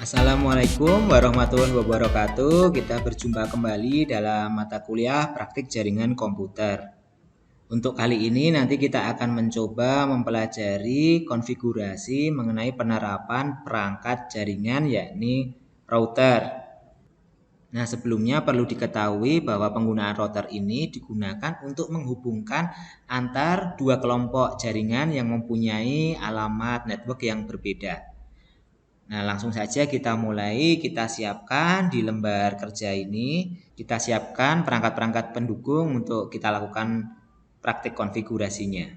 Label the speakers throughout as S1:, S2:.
S1: Assalamualaikum warahmatullahi wabarakatuh. Kita berjumpa kembali dalam mata kuliah praktik jaringan komputer. Untuk kali ini nanti kita akan mencoba mempelajari konfigurasi mengenai penerapan perangkat jaringan yakni router. Nah, sebelumnya perlu diketahui bahwa penggunaan router ini digunakan untuk menghubungkan antar dua kelompok jaringan yang mempunyai alamat network yang berbeda. Nah, langsung saja kita mulai. Kita siapkan di lembar kerja ini, kita siapkan perangkat-perangkat pendukung untuk kita lakukan praktik konfigurasinya.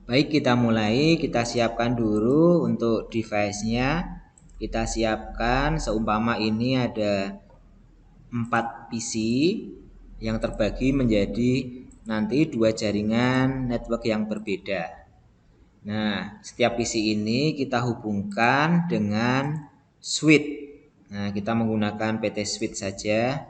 S1: Baik, kita mulai. Kita siapkan dulu untuk device-nya. Kita siapkan seumpama ini ada 4 PC yang terbagi menjadi nanti 2 jaringan network yang berbeda. Nah, setiap PC ini kita hubungkan dengan switch. Nah, kita menggunakan PT switch saja.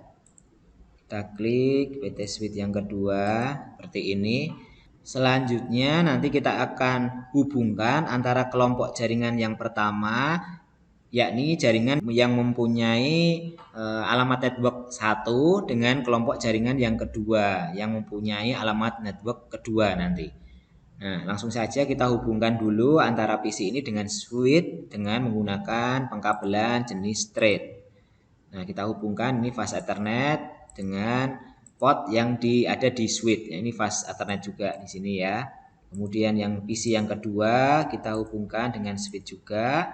S1: Kita klik PT switch yang kedua seperti ini. Selanjutnya nanti kita akan hubungkan antara kelompok jaringan yang pertama, yakni jaringan yang mempunyai alamat network 1 dengan kelompok jaringan yang kedua yang mempunyai alamat network kedua nanti. Nah, langsung saja kita hubungkan dulu antara PC ini dengan switch dengan menggunakan pengkabelan jenis straight. Nah, kita hubungkan ini fast Ethernet dengan port yang ada di switch. Ya, ini fast Ethernet juga di sini ya. Kemudian yang PC yang kedua kita hubungkan dengan switch juga.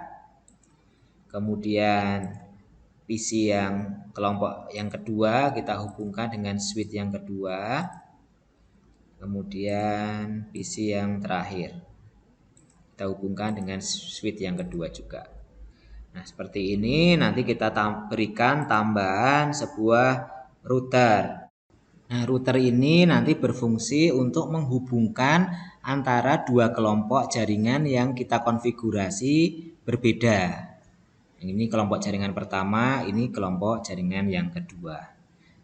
S1: Kemudian PC yang kelompok yang kedua kita hubungkan dengan switch yang kedua. Kemudian PC yang terakhir kita hubungkan dengan switch yang kedua juga. Nah, seperti ini nanti kita berikan tambahan sebuah router. Nah, router ini nanti berfungsi untuk menghubungkan antara dua kelompok jaringan yang kita konfigurasi berbeda. Ini kelompok jaringan pertama, ini kelompok jaringan yang kedua.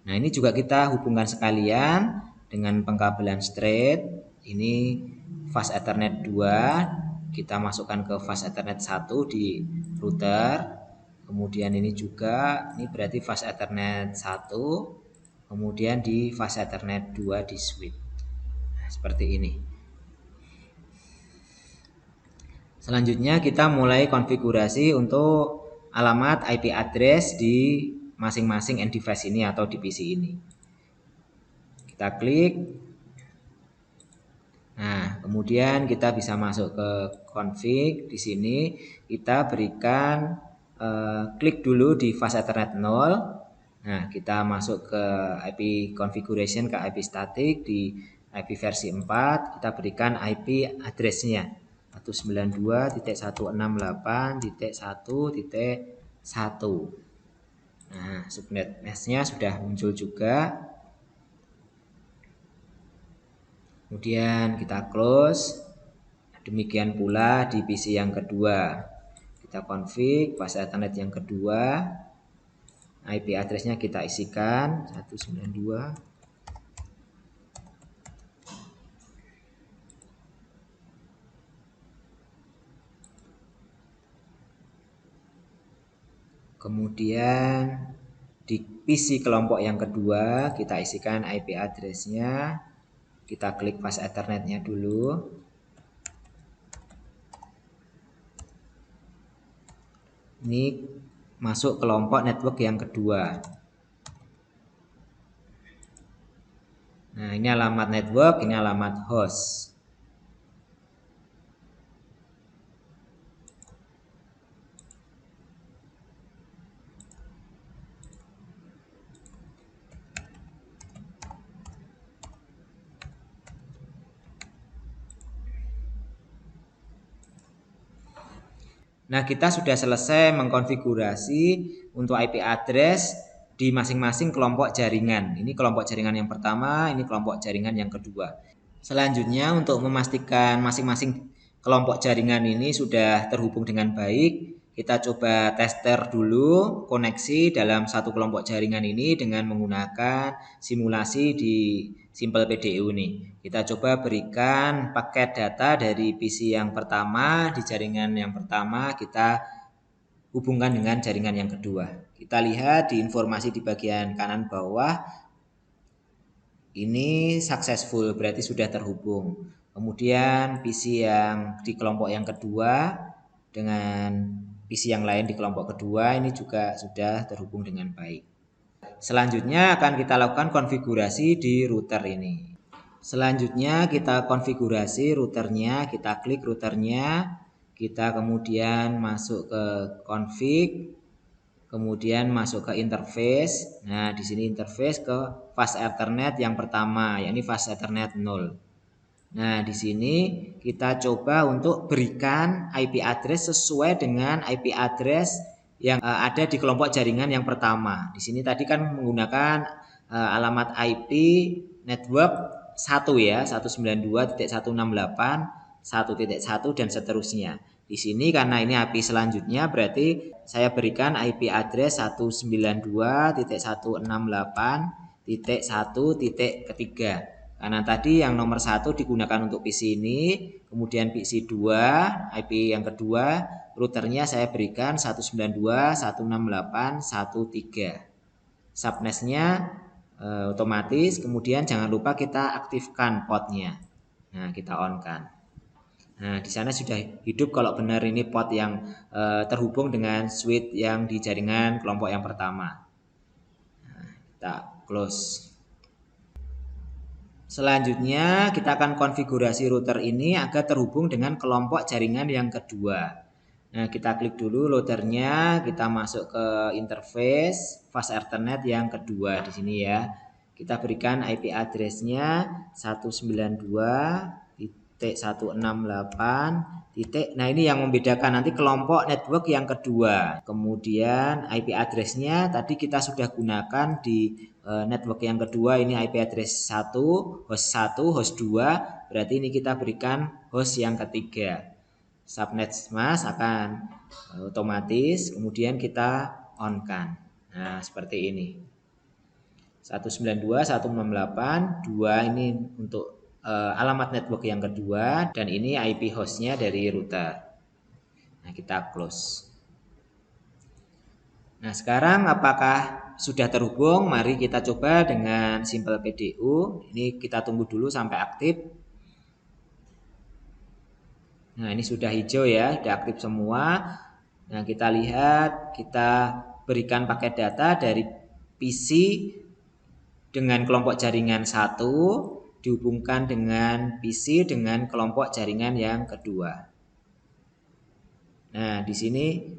S1: Nah, ini juga kita hubungkan sekalian dengan pengkabelan straight. Ini fast Ethernet 2, kita masukkan ke fast Ethernet 1 di router. Kemudian ini juga, ini berarti fast Ethernet 1, kemudian di fast Ethernet 2 di switch. Nah, seperti ini. Selanjutnya kita mulai konfigurasi untuk alamat IP address di masing-masing end device ini atau di PC ini. Kita klik. Nah, kemudian kita bisa masuk ke config. Di sini kita berikan klik dulu di fast Ethernet 0. Nah, kita masuk ke IP configuration ke IP static di IP versi 4. Kita berikan IP address-nya 192.168.1.1. Nah, subnet mask-nya sudah muncul juga. Kemudian kita close. Demikian pula di PC yang kedua. Kita config fast Ethernet yang kedua. IP address-nya kita isikan 192. Kemudian di PC kelompok yang kedua kita isikan IP address-nya. Kita klik fast Ethernet-nya dulu. Ini masuk kelompok network yang kedua. Nah, ini alamat network, ini alamat host. Nah, kita sudah selesai mengkonfigurasi untuk IP address di masing-masing kelompok jaringan. Ini kelompok jaringan yang pertama, ini kelompok jaringan yang kedua. Selanjutnya untuk memastikan masing-masing kelompok jaringan ini sudah terhubung dengan baik, kita coba tester dulu koneksi dalam satu kelompok jaringan ini dengan menggunakan simulasi di Simple PDU nih. Kita coba berikan paket data dari PC yang pertama di jaringan yang pertama, kita hubungkan dengan jaringan yang kedua. Kita lihat di informasi di bagian kanan bawah, ini successful, berarti sudah terhubung. Kemudian PC yang di kelompok yang kedua dengan PC yang lain di kelompok kedua ini juga sudah terhubung dengan baik. Selanjutnya akan kita lakukan konfigurasi di router ini. Selanjutnya kita konfigurasi routernya, kita klik routernya, kita kemudian masuk ke config, kemudian masuk ke interface. Nah, di sini interface ke fast Ethernet yang pertama, yakni fast Ethernet 0. Nah, di sini kita coba untuk berikan IP address sesuai dengan IP address yang ada di kelompok jaringan yang pertama. Di sini tadi kan menggunakan alamat IP network 1 ya, 192.168.1.1 dan seterusnya. Di sini karena ini IP selanjutnya berarti saya berikan IP address 192.168.1.3. Karena tadi yang nomor 1 digunakan untuk PC ini, kemudian PC 2, IP yang kedua, routernya saya berikan 192.168.1.3. Subnetnya otomatis, kemudian jangan lupa kita aktifkan portnya. Nah, kita on kan. Nah, di sana sudah hidup kalau benar ini port yang terhubung dengan switch yang di jaringan kelompok yang pertama. Nah, kita close. Selanjutnya kita akan konfigurasi router ini agar terhubung dengan kelompok jaringan yang kedua. Nah, kita klik dulu routernya, kita masuk ke interface fast Ethernet yang kedua di sini ya. Kita berikan IP address-nya 192.168. Nah, ini yang membedakan nanti kelompok network yang kedua. Kemudian IP address-nya tadi kita sudah gunakan di network yang kedua, ini IP address 1, host 2, berarti ini kita berikan host yang ketiga. Subnet mask akan otomatis, kemudian kita on kan. Nah, seperti ini. 192.168.2 ini untuk alamat network yang kedua dan ini IP hostnya dari router. Nah, kita close. Nah, sekarang apakah sudah terhubung? Mari kita coba dengan Simple PDU. Ini kita tunggu dulu sampai aktif. Nah, ini sudah hijau ya, sudah aktif semua. Nah, kita lihat, kita berikan paket data dari PC dengan kelompok jaringan 1 dihubungkan dengan PC dengan kelompok jaringan yang kedua. Nah, di sini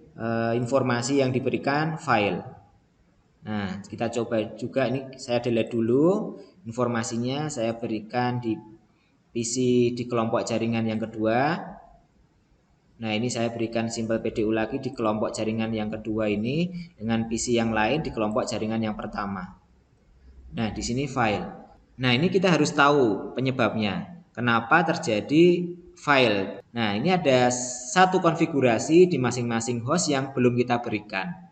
S1: informasi yang diberikan file. Nah, kita coba juga, ini saya delete dulu informasinya, saya berikan di PC di kelompok jaringan yang kedua. Nah, ini saya berikan Simple PDU lagi di kelompok jaringan yang kedua ini dengan PC yang lain di kelompok jaringan yang pertama. Nah, di sini file. Nah, ini kita harus tahu penyebabnya. Kenapa terjadi file? Nah, ini ada satu konfigurasi di masing-masing host yang belum kita berikan.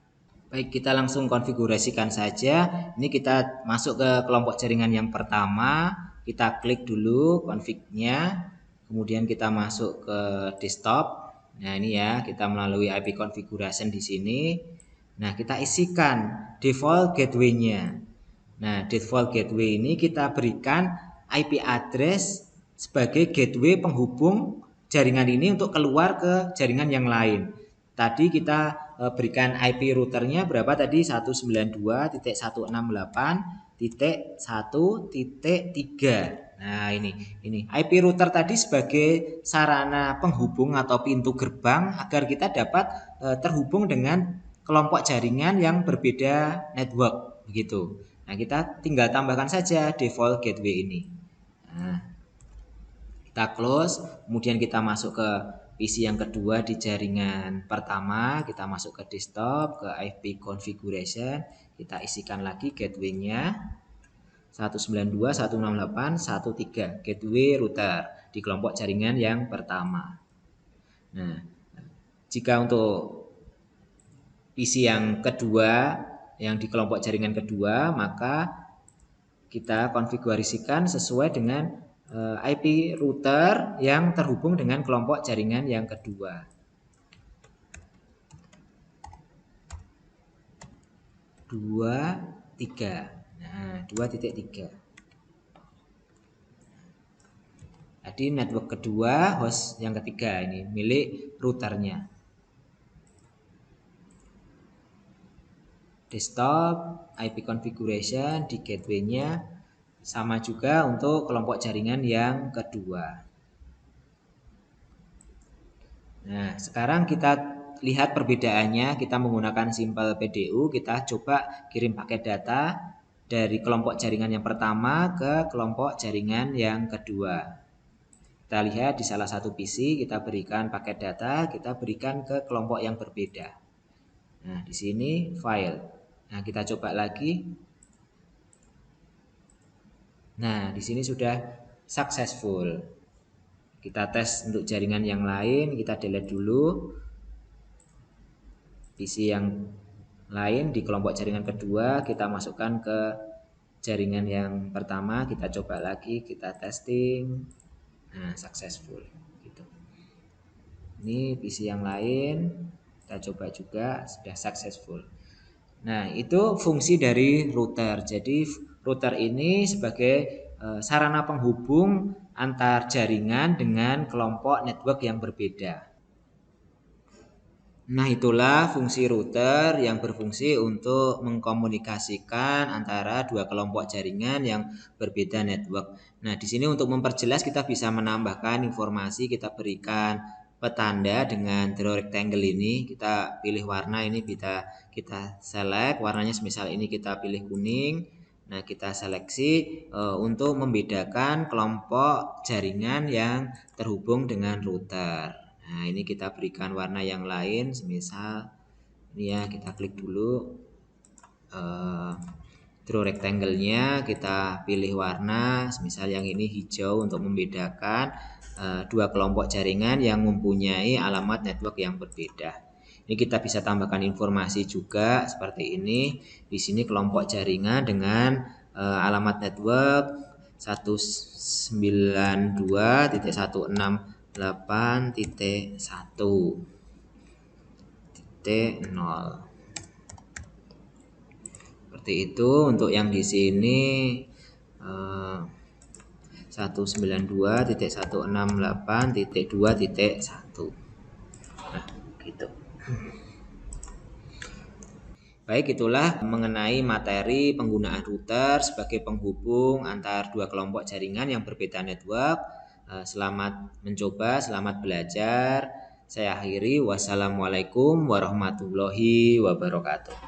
S1: Baik, kita langsung konfigurasikan saja. Ini kita masuk ke kelompok jaringan yang pertama. Kita klik dulu config-nya. Kemudian kita masuk ke desktop. Nah, ini ya, kita melalui IP configuration di sini. Nah, kita isikan default gateway-nya. Nah, default gateway ini kita berikan IP address sebagai gateway penghubung jaringan ini untuk keluar ke jaringan yang lain. Tadi kita berikan IP routernya berapa tadi? 192.168.1.3. Nah, ini IP router tadi sebagai sarana penghubung atau pintu gerbang agar kita dapat terhubung dengan kelompok jaringan yang berbeda network begitu. Nah, kita tinggal tambahkan saja default gateway ini. Nah, kita close, kemudian kita masuk ke PC yang kedua di jaringan pertama, kita masuk ke desktop, ke IP configuration, kita isikan lagi gateway-nya 192.168.1.3, gateway router di kelompok jaringan yang pertama. Nah, jika untuk PC yang kedua, yang di kelompok jaringan kedua, maka kita konfigurasikan sesuai dengan IP router yang terhubung dengan kelompok jaringan yang kedua. 2,3. Nah, 2,3. Jadi network kedua, host yang ketiga ini milik routernya. Desktop, IP configuration di gateway-nya sama juga untuk kelompok jaringan yang kedua. Nah, sekarang kita lihat perbedaannya. Kita menggunakan simple PDU, kita coba kirim paket data dari kelompok jaringan yang pertama ke kelompok jaringan yang kedua. Kita lihat di salah satu PC kita berikan paket data, kita berikan ke kelompok yang berbeda. Nah, di sini file. Nah, kita coba lagi. Nah, di sini sudah successful. Kita tes untuk jaringan yang lain, kita delete dulu. PC yang lain di kelompok jaringan kedua, kita masukkan ke jaringan yang pertama, kita coba lagi, kita testing. Nah, successful gitu. Ini PC yang lain, kita coba juga, sudah successful. Nah, itu fungsi dari router. Jadi router ini sebagai sarana penghubung antar jaringan dengan kelompok network yang berbeda. Nah, itulah fungsi router yang berfungsi untuk mengkomunikasikan antara dua kelompok jaringan yang berbeda network. Nah, di sini untuk memperjelas kita bisa menambahkan informasi, kita berikan petanda dengan draw rectangle ini. Kita pilih warna ini, kita select warnanya, semisal ini kita pilih kuning. Nah, kita seleksi untuk membedakan kelompok jaringan yang terhubung dengan router. Nah, ini kita berikan warna yang lain, semisal ini ya, kita klik dulu draw rectangle-nya, kita pilih warna, semisal yang ini hijau untuk membedakan dua kelompok jaringan yang mempunyai alamat network yang berbeda. Ini kita bisa tambahkan informasi juga seperti ini. Di sini kelompok jaringan dengan alamat network 192.168.1.0. Seperti itu. Untuk yang di sini 192.168.2.1. Nah, gitu. Baik, itulah mengenai materi penggunaan router sebagai penghubung antar dua kelompok jaringan yang berbeda network. Selamat mencoba, selamat belajar. Saya akhiri. Wassalamualaikum warahmatullahi wabarakatuh.